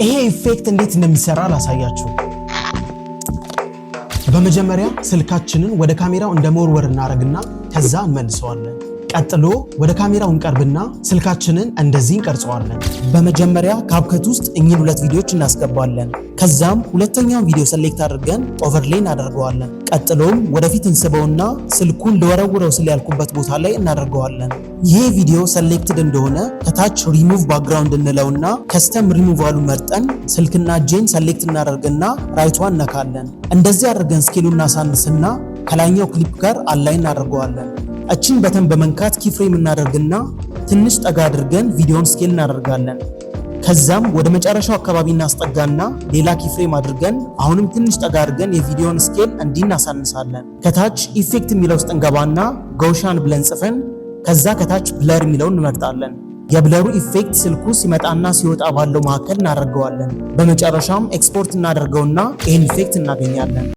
ይሄ ኢፌክት እንዴት እንደሚሰራ ላሳያችሁ። በመጀመሪያ ስልካችንን ወደ ካሜራው እንደመወርወር እናደርግና ከዛ እንመልሰዋለን። ቀጥሎ ወደ ካሜራው እንቀርብና ስልካችንን እንደዚህ እንቀርጸዋለን። በመጀመሪያ ካፕከት ውስጥ እኚህን ሁለት ቪዲዮዎች እናስገባለን። ከዛም ሁለተኛውን ቪዲዮ ሰሌክት አድርገን ኦቨርሌይ እናደርገዋለን። ቀጥሎም ወደፊት እንስበውና ስልኩን ለወረውረው ስለ ያልኩበት ቦታ ላይ እናደርገዋለን። ይሄ ቪዲዮ ሰሌክትድ እንደሆነ ከታች ሪሙቭ ባክግራውንድ እንለውና ከስተም ሪሙቫሉ መርጠን ስልክና እጄን ሰሌክት እናደርግና ራይቷን እነካለን። እንደዚህ አድርገን ስኬሉን እናሳንስና ከላይኛው ክሊፕ ጋር አላይን እናደርገዋለን። እችን በተን በመንካት ኪፍሬም እናደርግና ትንሽ ጠጋ አድርገን ቪዲዮን ስኬል እናደርጋለን። ከዛም ወደ መጨረሻው አካባቢ እናስጠጋና ሌላ ኪፍሬም አድርገን አሁንም ትንሽ ጠጋ አድርገን የቪዲዮን ስኬል እንዲህ እናሳንሳለን። ከታች ኢፌክት የሚለው ውስጥ እንገባና ጎሻን ብለን ጽፈን ከዛ ከታች ብለር የሚለውን እንመርጣለን። የብለሩ ኢፌክት ስልኩ ሲመጣና ሲወጣ ባለው መካከል እናደርገዋለን። በመጨረሻም ኤክስፖርት እናደርገውና ይህን ኢፌክት እናገኛለን።